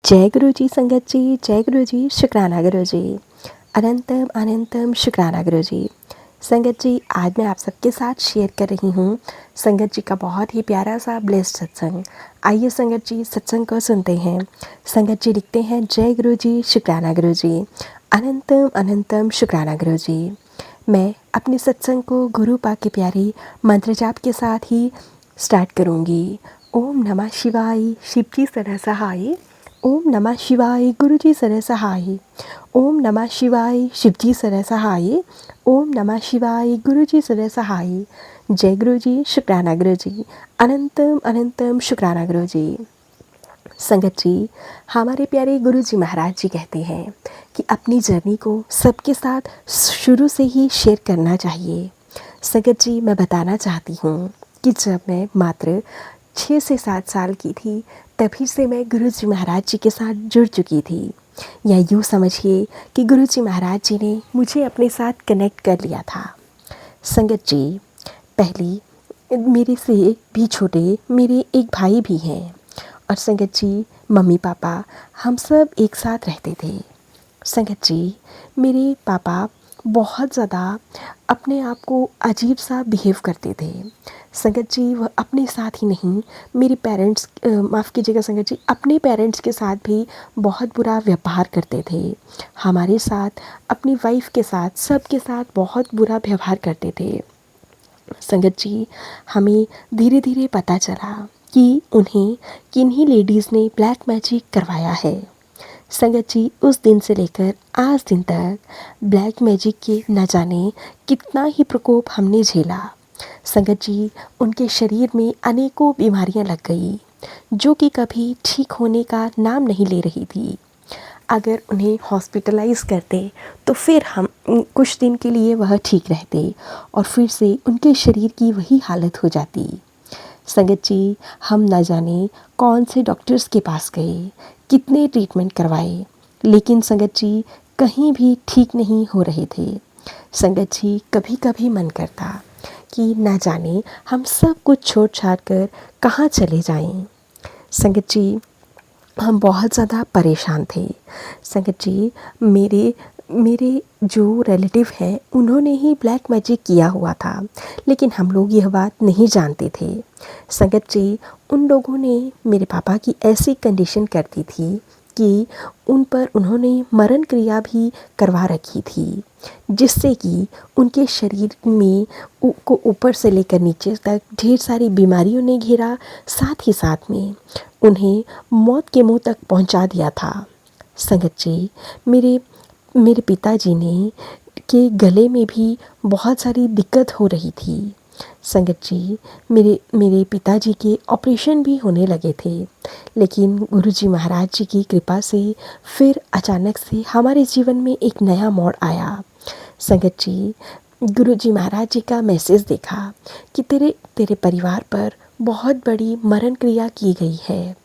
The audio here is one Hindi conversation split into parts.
जय गुरु जी संगत जी, जय गुरु जी, शुक्राना गुरु जी। अनंतम अनंतम शुक्राना गुरु जी। संगत जी, आज मैं आप सबके साथ शेयर कर रही हूँ संगत जी का बहुत ही प्यारा सा ब्लेस्ड सत्संग। आइए संगत जी सत्संग को सुनते हैं। संगत जी लिखते हैं, जय गुरु जी, शुक्राना गुरु जी, अनंतम अनंतम शुक्राना गुरु जी। मैं अपने सत्संग को गुरु पाक के प्यारी मंत्र जाप के साथ ही स्टार्ट करूँगी। ओम नमः शिवाय, शिव जी सदा सहाय। ओम नमः शिवाय, गुरु जी सदा सहाय। ओम नमः शिवाय, शिव जी सदा सहाय। ओम नमः शिवाय, गुरु जी सदा सहाय। जय गुरु जी, शुक्राना गुरु जी, अनंतम अनंतम शुक्राना गुरु जी। संगत जी, हमारे प्यारे गुरु जी महाराज जी कहते हैं कि अपनी जर्नी को सबके साथ शुरू से ही शेयर करना चाहिए। संगत जी, मैं बताना चाहती हूँ कि जब मैं मात्र 6 से 7 साल की थी, तभी से मैं गुरु जी महाराज जी के साथ जुड़ चुकी थी। या यूँ समझिए कि गुरु जी महाराज जी ने मुझे अपने साथ कनेक्ट कर लिया था। संगत जी, पहली मेरे से भी छोटे मेरे एक भाई भी हैं और संगत जी, मम्मी पापा हम सब एक साथ रहते थे। संगत जी, मेरे पापा बहुत ज़्यादा अपने आप को अजीब सा बिहेव करते थे। संगत जी, वह अपने साथ ही नहीं, मेरे पेरेंट्स माफ़ कीजिएगा संगत जी, अपने पेरेंट्स के साथ भी बहुत बुरा व्यवहार करते थे। हमारे साथ, अपनी वाइफ के साथ, सबके साथ बहुत बुरा व्यवहार करते थे। संगत जी, हमें धीरे धीरे पता चला कि उन्हें किन्हीं लेडीज़ ने ब्लैक मैजिक करवाया है। संगत जी, उस दिन से लेकर आज दिन तक ब्लैक मैजिक के न जाने कितना ही प्रकोप हमने झेला। संगत जी, उनके शरीर में अनेकों बीमारियां लग गई जो कि कभी ठीक होने का नाम नहीं ले रही थी। अगर उन्हें हॉस्पिटलाइज करते तो फिर हम कुछ दिन के लिए वह ठीक रहते और फिर से उनके शरीर की वही हालत हो जाती। संगत जी, हम न जाने कौन से डॉक्टर्स के पास गए, कितने ट्रीटमेंट करवाए, लेकिन संगत जी कहीं भी ठीक नहीं हो रहे थे। संगत जी, कभी कभी मन करता कि न जाने हम सब कुछ छोड़ छाड़ कर कहाँ चले जाएं। संगत जी, हम बहुत ज़्यादा परेशान थे। संगत जी, मेरे मेरे जो रिलेटिव हैं उन्होंने ही ब्लैक मैजिक किया हुआ था, लेकिन हम लोग यह बात नहीं जानते थे। संगत जी, उन लोगों ने मेरे पापा की ऐसी कंडीशन कर दी थी कि उन पर उन्होंने मरण क्रिया भी करवा रखी थी, जिससे कि उनके शरीर में को ऊपर से लेकर नीचे तक ढेर सारी बीमारियों ने घेरा, साथ ही साथ में उन्हें मौत के मुंह तक पहुंचा दिया था। संगत जी, मेरे मेरे पिताजी ने के गले में भी बहुत सारी दिक्कत हो रही थी। संगत जी, मेरे पिताजी के ऑपरेशन भी होने लगे थे, लेकिन गुरुजी महाराज जी की कृपा से फिर अचानक से हमारे जीवन में एक नया मोड़ आया। संगत जी, गुरुजी महाराज जी का मैसेज देखा कि तेरे परिवार पर बहुत बड़ी मरण क्रिया की गई है,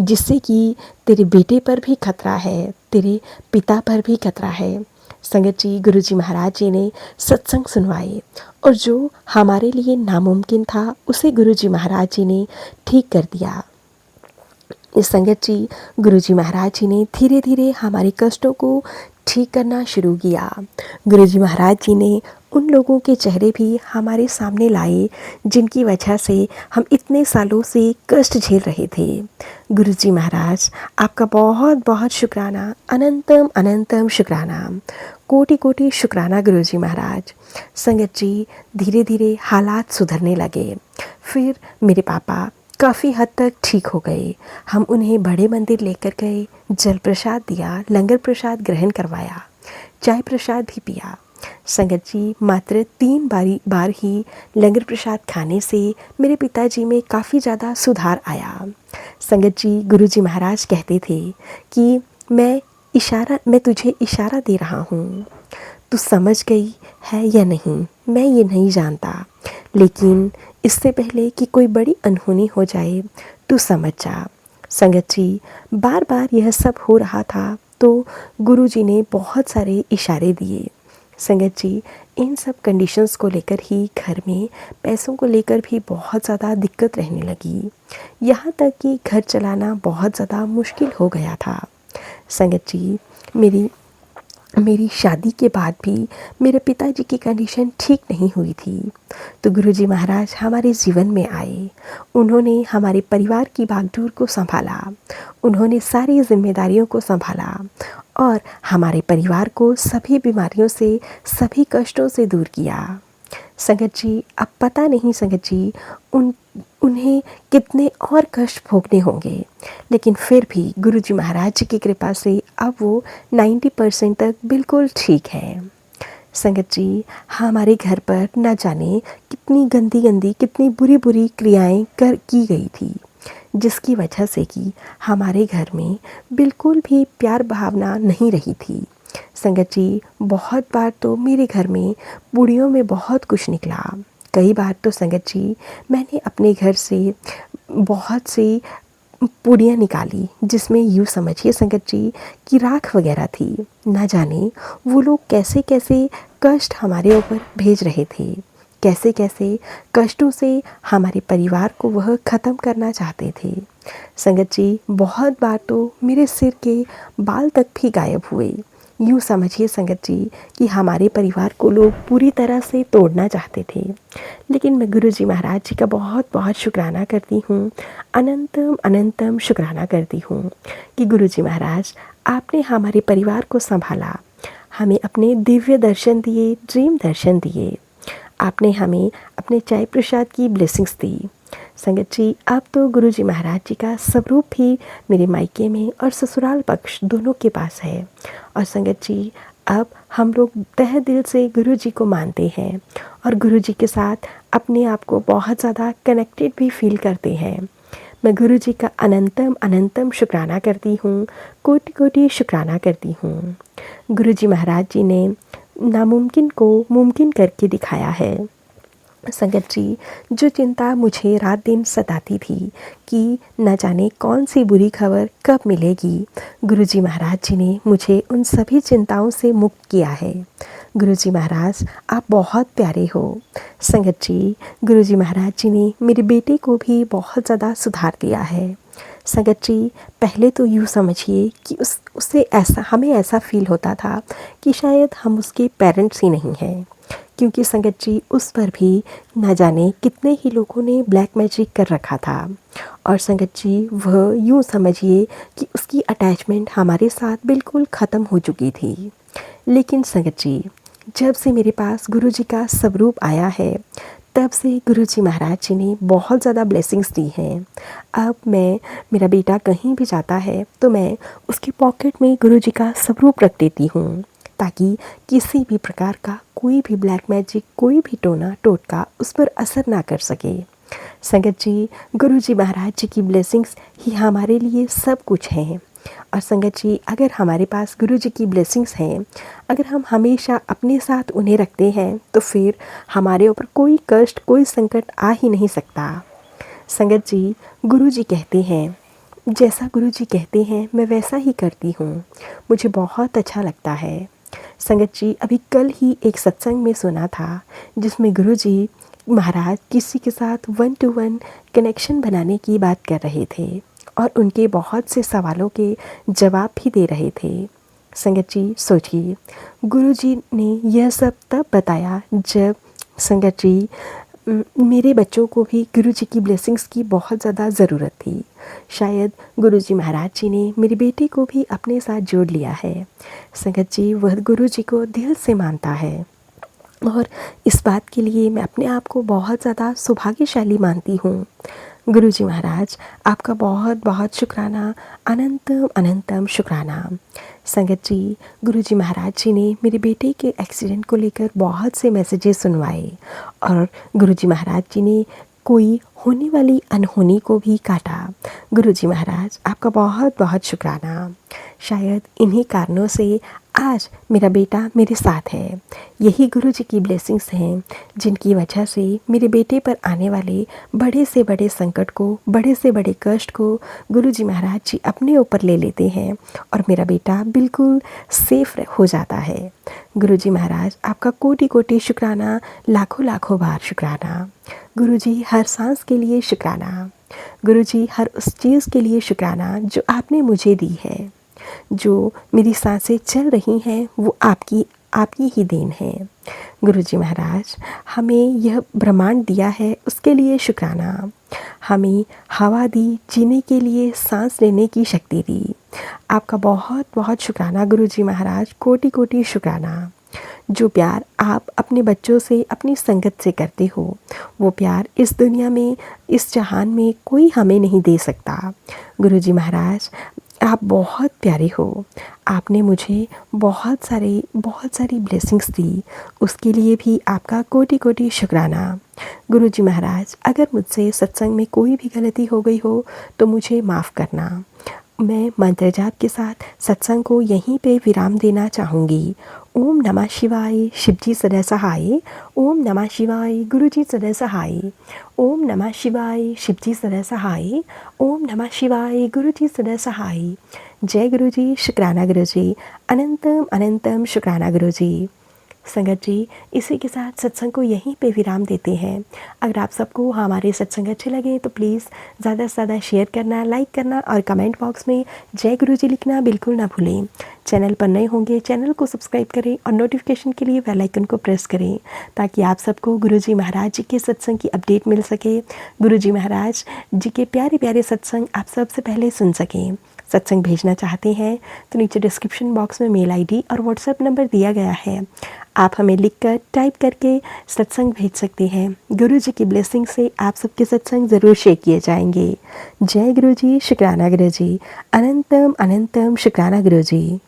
जिससे कि तेरे बेटे पर भी खतरा है, तेरे पिता पर भी खतरा है। संगत जी, गुरुजी महाराज जी ने सत्संग सुनवाए और जो हमारे लिए नामुमकिन था उसे गुरुजी महाराज जी ने ठीक कर दिया। इस संगत जी, गुरुजी महाराज जी ने धीरे धीरे हमारे कष्टों को ठीक करना शुरू किया। गुरुजी महाराज जी ने उन लोगों के चेहरे भी हमारे सामने लाए जिनकी वजह से हम इतने सालों से कष्ट झेल रहे थे। गुरुजी महाराज, आपका बहुत बहुत शुक्राना, अनंतम अनंतम शुक्राना, कोटि कोटि शुक्राना गुरुजी महाराज। संगत जी, धीरे धीरे हालात सुधरने लगे। फिर मेरे पापा काफ़ी हद तक ठीक हो गए। हम उन्हें बड़े मंदिर लेकर गए, जल प्रसाद दिया, लंगर प्रसाद ग्रहण करवाया, चाय प्रसाद भी पिया। संगत जी, मात्र 3 बार ही लंगर प्रसाद खाने से मेरे पिताजी में काफ़ी ज़्यादा सुधार आया। संगत जी, गुरुजी महाराज कहते थे कि मैं तुझे इशारा दे रहा हूँ, तू समझ गई है या नहीं मैं ये नहीं जानता, लेकिन इससे पहले कि कोई बड़ी अनहोनी हो जाए तू समझ जा। संगत जी, बार बार यह सब हो रहा था तो गुरुजी ने बहुत सारे इशारे दिए। संगत जी, इन सब कंडीशंस को लेकर ही घर में पैसों को लेकर भी बहुत ज़्यादा दिक्कत रहने लगी। यहाँ तक कि घर चलाना बहुत ज़्यादा मुश्किल हो गया था। संगत जी, मेरी मेरी शादी के बाद भी मेरे पिताजी की कंडीशन ठीक नहीं हुई थी। तो गुरुजी महाराज हमारे जीवन में आए। उन्होंने हमारे परिवार की भागदौड़ को संभाला, उन्होंने सारी जिम्मेदारियों को संभाला और हमारे परिवार को सभी बीमारियों से, सभी कष्टों से दूर किया। संगत जी, अब पता नहीं संगत जी उन्हें कितने और कष्ट भोगने होंगे, लेकिन फिर भी गुरुजी महाराज जी की कृपा से अब वो 90% तक बिल्कुल ठीक है। संगत जी, हमारे घर पर न जाने कितनी गंदी गंदी, कितनी बुरी बुरी क्रियाएं की गई थी, जिसकी वजह से कि हमारे घर में बिल्कुल भी प्यार भावना नहीं रही थी। संगत जी, बहुत बार तो मेरे घर में बूढ़ियों में बहुत कुछ निकला। कई बार तो संगत जी, मैंने अपने घर से बहुत सी पूड़ियाँ निकाली, जिसमें यूँ समझिए संगत जी कि राख वगैरह थी। ना जाने वो लोग कैसे कैसे कष्ट हमारे ऊपर भेज रहे थे, कैसे कैसे कष्टों से हमारे परिवार को वह ख़त्म करना चाहते थे। संगत जी, बहुत बार तो मेरे सिर के बाल तक भी गायब हुए। यूँ समझिए संगत जी कि हमारे परिवार को लोग पूरी तरह से तोड़ना चाहते थे, लेकिन मैं गुरुजी महाराज जी का बहुत बहुत शुक्राना करती हूँ, अनंतम अनंतम शुक्राना करती हूँ कि गुरुजी महाराज आपने हमारे परिवार को संभाला, हमें अपने दिव्य दर्शन दिए, ड्रीम दर्शन दिए, आपने हमें अपने चाय प्रसाद की ब्लेसिंग्स दी। संगत जी, अब तो गुरुजी महाराज जी का स्वरूप भी मेरे मायके में और ससुराल पक्ष दोनों के पास है। और संगत जी, अब हम लोग तहे दिल से गुरुजी को मानते हैं और गुरुजी के साथ अपने आप को बहुत ज़्यादा कनेक्टेड भी फील करते हैं। मैं गुरुजी का अनंतम अनंतम शुक्राना करती हूँ, कोटि कोटि शुक्राना करती हूँ। गुरुजी महाराज जी ने नामुमकिन को मुमकिन करके दिखाया है। संगत जी, जो चिंता मुझे रात दिन सताती थी कि न जाने कौन सी बुरी खबर कब मिलेगी, गुरुजी महाराज जी ने मुझे उन सभी चिंताओं से मुक्त किया है। गुरुजी महाराज, आप बहुत प्यारे हो। संगत जी, गुरुजी महाराज जी ने मेरे बेटे को भी बहुत ज़्यादा सुधार दिया है। संगत जी, पहले तो यूँ समझिए कि हमें ऐसा फील होता था कि शायद हम उसके पेरेंट्स ही नहीं हैं, क्योंकि संगत जी उस पर भी न जाने कितने ही लोगों ने ब्लैक मैजिक कर रखा था। और संगत जी, वह यूँ समझिए कि उसकी अटैचमेंट हमारे साथ बिल्कुल ख़त्म हो चुकी थी। लेकिन संगत जी, जब से मेरे पास गुरुजी का स्वरूप आया है, तब से गुरुजी महाराज जी ने बहुत ज़्यादा ब्लेसिंग्स दी हैं। अब मेरा बेटा कहीं भी जाता है तो मैं उसकी पॉकेट में गुरुजी का स्वरूप रख देती हूँ, ताकि किसी भी प्रकार का कोई भी ब्लैक मैजिक, कोई भी टोना टोटका उस पर असर ना कर सके। संगत जी, गुरुजी महाराज जी की ब्लेसिंग्स ही हमारे लिए सब कुछ हैं। और संगत जी, अगर हमारे पास गुरुजी की ब्लेसिंग्स हैं, अगर हम हमेशा अपने साथ उन्हें रखते हैं, तो फिर हमारे ऊपर कोई कष्ट, कोई संकट आ ही नहीं सकता। संगत जी, गुरुजी कहते हैं, जैसा गुरुजी कहते हैं मैं वैसा ही करती हूँ। मुझे बहुत अच्छा लगता है। संगत जी, अभी कल ही एक सत्संग में सुना था, जिसमें गुरुजी महाराज किसी के साथ 1 to 1 कनेक्शन बनाने की बात कर रहे थे और उनके बहुत से सवालों के जवाब भी दे रहे थे। संगत जी, सोचिए, गुरुजी ने यह सब तब बताया जब संगत जी मेरे बच्चों को भी गुरुजी की ब्लेसिंग्स की बहुत ज़्यादा ज़रूरत थी। शायद गुरुजी महाराज जी ने मेरे बेटे को भी अपने साथ जोड़ लिया है। संगत जी, वह गुरुजी को दिल से मानता है और इस बात के लिए मैं अपने आप को बहुत ज़्यादा सौभाग्यशाली मानती हूँ। गुरुजी महाराज, आपका बहुत बहुत शुक्राना, अनंतम अनंतम शुक्राना। संगत जी, गुरुजी महाराज जी ने मेरे बेटे के एक्सीडेंट को लेकर बहुत से मैसेजेस सुनवाए और गुरुजी महाराज जी ने कोई होने वाली अनहोनी को भी काटा। गुरुजी महाराज, आपका बहुत बहुत शुक्राना। शायद इन्हीं कारणों से आज मेरा बेटा मेरे साथ है। यही गुरुजी की ब्लेसिंग्स हैं जिनकी वजह से मेरे बेटे पर आने वाले बड़े से बड़े संकट को, बड़े से बड़े कष्ट को गुरुजी महाराज जी अपने ऊपर ले लेते हैं और मेरा बेटा बिल्कुल सेफ हो जाता है। गुरुजी महाराज आपका कोटि कोटि शुक्राना, लाखों लाखों बार शुक्राना। गुरुजी हर सांस के लिए शुक्राना। गुरुजी हर उस चीज़ के लिए शुक्राना जो आपने मुझे दी है। जो मेरी सांसें चल रही हैं वो आपकी ही देन है। गुरुजी महाराज हमें यह ब्रह्मांड दिया है उसके लिए शुक्राना। हमें हवा दी, जीने के लिए सांस लेने की शक्ति दी। आपका बहुत बहुत शुक्राना गुरुजी महाराज, कोटि कोटि शुक्राना। जो प्यार आप अपने बच्चों से, अपनी संगत से करते हो, वो प्यार इस दुनिया में, इस जहान में कोई हमें नहीं दे सकता। गुरुजी महाराज आप बहुत प्यारे हो। आपने मुझे बहुत सारी ब्लेसिंग्स दी, उसके लिए भी आपका कोटि कोटि शुक्राना। गुरुजी महाराज अगर मुझसे सत्संग में कोई भी गलती हो गई हो तो मुझे माफ़ करना। मैं मंत्र जाप के साथ सत्संग को यहीं पे विराम देना चाहूँगी। ओम नमः शिवाय, शिवजी सदा सहाय। ओम नमः शिवाय, गुरुजी सदा सहाय। ओम नमः शिवाय, शिवजी सदा सहाय। ओम नमः शिवाय, गुरुजी सदा सहाय। जय गुरुजी, शुक्राना गुरुजी, अनंतम अनंतम शुक्राना गुरुजी। संगत जी, इसी के साथ सत्संग को यहीं पे विराम देते हैं। अगर आप सबको हमारे सत्संग अच्छे लगे तो प्लीज़ ज़्यादा से ज़्यादा शेयर करना, लाइक करना और कमेंट बॉक्स में जय गुरुजी लिखना बिल्कुल ना भूलें। चैनल पर नए होंगे चैनल को सब्सक्राइब करें और नोटिफिकेशन के लिए बेल आइकन को प्रेस करें ताकि आप सबको गुरुजी महाराज जी के सत्संग की अपडेट मिल सके। गुरुजी महाराज जी के प्यारे प्यारे सत्संग आप सबसे पहले सुन सकें। सत्संग भेजना चाहते हैं तो नीचे डिस्क्रिप्शन बॉक्स में मेल आईडी और व्हाट्सएप नंबर दिया गया है। आप हमें लिखकर टाइप करके सत्संग भेज सकते हैं। गुरु जी की ब्लेसिंग से आप सबके सत्संग ज़रूर शेयर किए जाएंगे। जय गुरु जी, शुक्राना गुरु जी, अनंतम अनंतम शुक्राना गुरु जी।